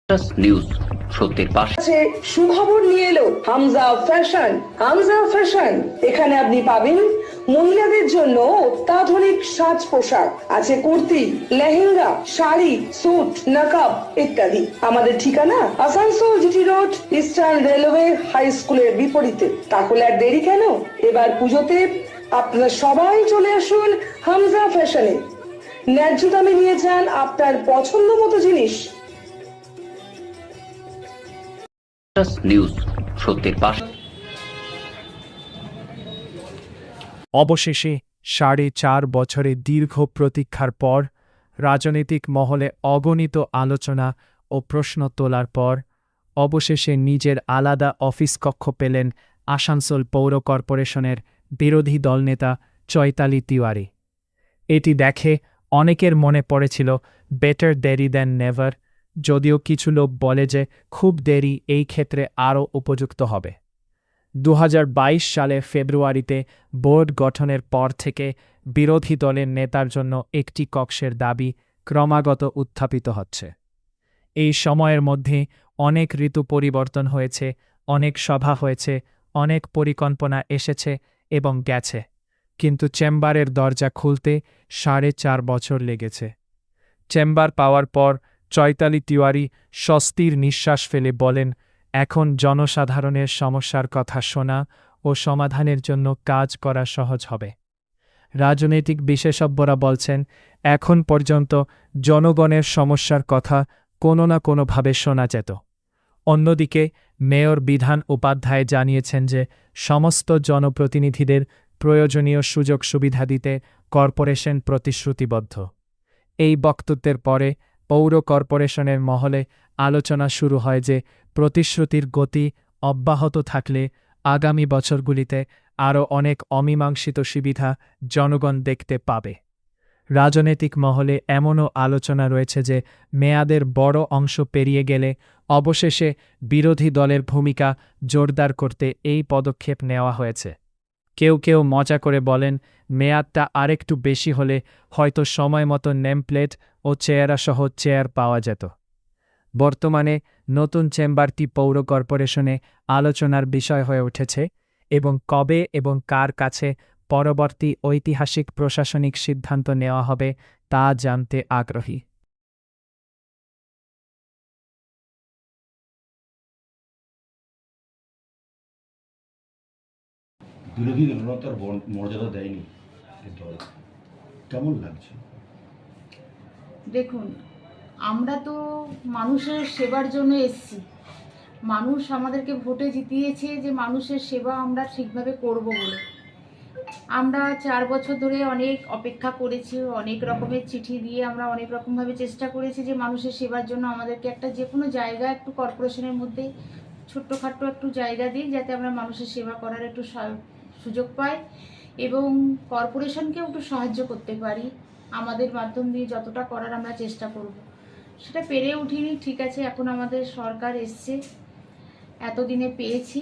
News সত্যের পাশে। সুখবর নিয়ে এলো হামজা ফ্যাশন। হামজা ফ্যাশন, এখানে আপনি পাবেন মহিলাদের জন্য অত্যাধুনিক সাজ পোশাক, আছে কুর্তি, লেহেঙ্গা, শাড়ি, স্যুট, নকাব ইত্যাদি। আমাদের ঠিকানা Asansol GT road, Eastern Railway High স্কুলের বিপরীতে। তাহলে আর দেরি কেন, এবার পুজোতে আপনারা সবাই চলে আসুন হামজা ফ্যাশনে। ন্যায্য দামে নিয়ে যান আপনার পছন্দ মতো জিনিস। নিউজ সত্যের পাশে। অবশেষে 4.5 বছরের দীর্ঘ প্রতীক্ষার পর, রাজনৈতিক মহলে অগণিত আলোচনা ও প্রশ্ন তোলার পর অবশেষে নিজের আলাদা অফিস কক্ষ পেলেন আসানসোল পৌর কর্পোরেশনের বিরোধী দলনেতা চৈতালি তিওয়ারি। এটি দেখে অনেকের মনে পড়েছিল বেটার দেরি দ্যান নেভার, যদিও কিছু লোক বলে যে খুব দেরি এই ক্ষেত্রে আরও উপযুক্ত হবে। 2022 সালে ফেব্রুয়ারিতে বোর্ড গঠনের পর থেকে বিরোধী দলের নেতার জন্য একটি কক্ষের দাবি ক্রমাগত উত্থাপিত হচ্ছে। এই সময়ের মধ্যে অনেক ঋতু পরিবর্তন হয়েছে, অনেক সভা হয়েছে, অনেক পরিকল্পনা এসেছে এবং গেছে, কিন্তু চেম্বারের দরজা খুলতে 4.5 বছর লেগেছে। চেম্বার পাওয়ার পর চৈতালি তিওয়ারি স্বস্তির নিঃশ্বাস ফেলে বলেন, এখন জনসাধারণের সমস্যার কথা শোনা ও সমাধানের জন্য কাজ করা সহজ হবে। রাজনৈতিক বিশেষজ্ঞরা বলছেন, এখন পর্যন্ত জনগণের সমস্যার কথা কোনো না কোনোভাবে শোনা যেত। অন্যদিকে মেয়র বিধান উপাধ্যায় জানিয়েছেন যে সমস্ত জনপ্রতিনিধিদের প্রয়োজনীয় সুযোগ সুবিধা দিতে কর্পোরেশন প্রতিশ্রুতিবদ্ধ। এই বক্তব্যের পরে পৌর কর্পোরেশনের মহলে আলোচনা শুরু হয় যে প্রতিশ্রুতির গতি অব্যাহত থাকলে আগামী বছরগুলিতে আরও অনেক অমীমাংসিত সুবিধা জনগণ দেখতে পাবে। রাজনৈতিক মহলে এমনও আলোচনা রয়েছে যে মেয়াদের বড় অংশ পেরিয়ে গেলে অবশেষে বিরোধী দলের ভূমিকা জোরদার করতে এই পদক্ষেপ নেওয়া হয়েছে। কেউ কেউ মজা করে বলেন, মেয়াদটা আরেকটু বেশি হলে হয়তো সময়মতো নেমপ্লেট ও চেয়ারাসহ চেয়ার পাওয়া যেত। বর্তমানে নতুন চেম্বারটি পৌর কর্পোরেশনে আলোচনার বিষয় হয়ে উঠেছে এবং কবে এবং কার কাছে পরবর্তী ঐতিহাসিক প্রশাসনিক সিদ্ধান্ত নেওয়া হবে তা জানতে আগ্রহী। বিরোধী দলনেতার মর্যাদা দেয়নি দল, কেমন লাগছে? দেখুন, আমরা তো মানুষের সেবার জন্য এসেছি। মানুষ আমাদেরকে ভোটে জিতিয়েছে যে মানুষের সেবা আমরা ঠিকভাবে করব বলে। আমরা 4 বছর ধরে অনেক অপেক্ষা করেছি, অনেক রকমের চিঠি দিয়ে আমরা অনেক রকমভাবে চেষ্টা করেছি যে মানুষের সেবার জন্য আমাদেরকে একটা যে কোনো জায়গা, একটু কর্পোরেশনের মধ্যে ছোট্টখাট্টো একটু জায়গা দিই, যাতে আমরা মানুষের সেবা করার একটু সুযোগ পাই এবং কর্পোরেশনকেও একটু সাহায্য করতে পারি। আমাদের মাধ্যম দিয়ে যতটা করার আমরা চেষ্টা করব। সেটা পেরে উঠিনি, ঠিক আছে, এখন আমাদের সরকার এসছে, এতদিনে পেয়েছি।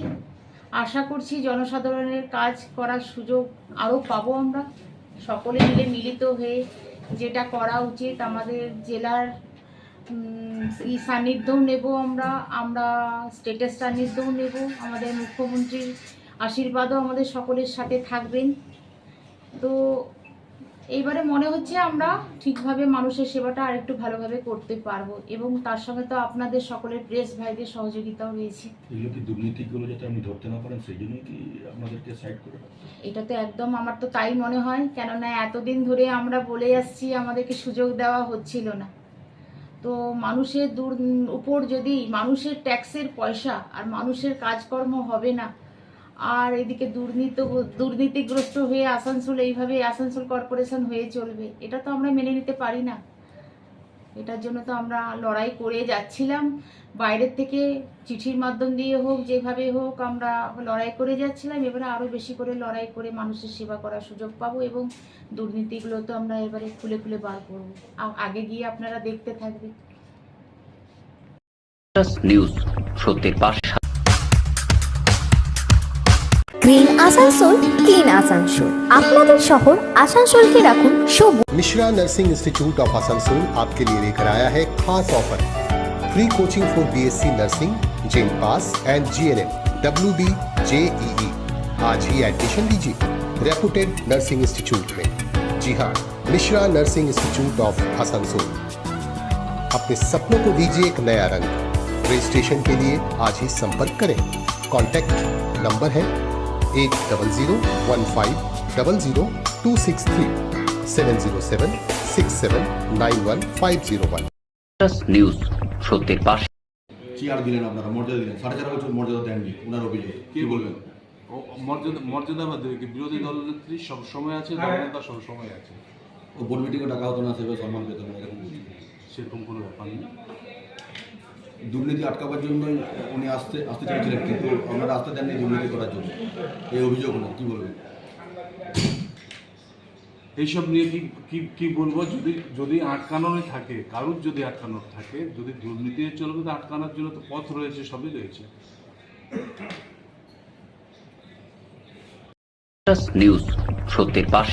আশা করছি জনসাধারণের কাজ করার সুযোগ আরও পাবো আমরা সকলে মিলে মিলিত হয়ে। যেটা করা উচিত, আমাদের জেলার সান্নিধ্যও নেব, আমরা স্টেটের সান্নিধ্যও নেব, আমাদের মুখ্যমন্ত্রীর আশীর্বাদও আমাদের সকলের সাথে থাকবেন। তো এইবারে মনে হচ্ছে আমরা ঠিকভাবে মানুষের সেবাটা আরেকটু ভালোভাবে করতে পারবো এবং তার সঙ্গে তো আপনাদের সকলের প্রেস ভাইদের সহযোগিতাও রয়েছে। এগুলো কি দুর্নীতিগুলো যাতে আপনি ধরতে না পারেন সেই জন্যই কি আপনাদেরকে সাইড করে রাখতে? এটা তো একদম, আমার তো তাই মনে হয়, কেননা এতদিন ধরে আমরা বলে আসছি আমাদেরকে সুযোগ দেওয়া হচ্ছিল না। তো মানুষের উপর যদি মানুষের ট্যাক্সের পয়সা আর মানুষের কাজকর্ম হবে না, আর এদিকে দুর্নীতিগ্রস্ত হয়ে আসানসোল এইভাবে আসানসোল কর্পোরেশন হয়ে চলবে, এটা তো আমরা মেনে নিতে পারি না। এটার জন্য তো আমরা লড়াই করে যাচ্ছিলাম, বাইরের থেকে চিঠির মাধ্যম দিয়ে হোক, যেভাবে হোক আমরা লড়াই করে যাচ্ছিলাম। এবারে আরও বেশি করে লড়াই করে মানুষের সেবা করার সুযোগ পাবো এবং দুর্নীতিগুলো তো আমরা এবারে খুলে খুলে বার করবো। আগে গিয়ে আপনারা দেখতে থাকবেন। নিউজ সত্যের পাশে। গ্রিন আসানসোল, ক্লিন আসানসোল, আপনাদের শহর আসানসোলকে রাখুন সবুজ। Mishra nursing institute of Asansol आपके लिए लेकर आया है खास offer. Free coaching for BSc Nursing, JEM Pass and GNM, WB, JEE. आज ही एडमिशन लीजिए रेपुटेड नर्सिंग इंस्टीट्यूट में। जी हाँ, Mishra nursing institute of Asansol. अपने सपनों को दीजिए एक नया रंग। रजिस्ट्रेशन के लिए आज ही संपर्क करें। कॉन्टैक्ट नंबर है 8015000263 70767911501। নিউজ সত্যের পাশে। চেয়ার দিলেন আপনারা, মর্যাদা দিলেন, 4.5 বছর মর্যাদা দেননি, ওনার অভিযোগ কি বলবেন? ও মর্যাদা বাদ দেবে কি? বিরোধী দলনেত্রী সব সময় আছে, দলনেতা সব সময় আছে। ও বোর্ড মিটিংয়ে টাকা হতো না, সেভাবে সম্মান পেত না, এরকম বলছি। সেরকম কোনো ব্যাপার নেই। দুর্নীতি আটকাবার জন্যই উনি আসতে চাইছিলেন, কিন্তু আপনারা আসতে দেননি দুর্নীতি করার জন্য, এই অভিযোগ না, কি বলবেন? এইসব নিয়ে কি বলবো? যদি আটকানোই থাকে, কারুর যদি আটকানোর থাকে, যদি দুর্নীতি চলবে তো আটকানোর জন্য তো পথ রয়েছে, সবই রয়েছে। নিউজ সত্যের পাশে।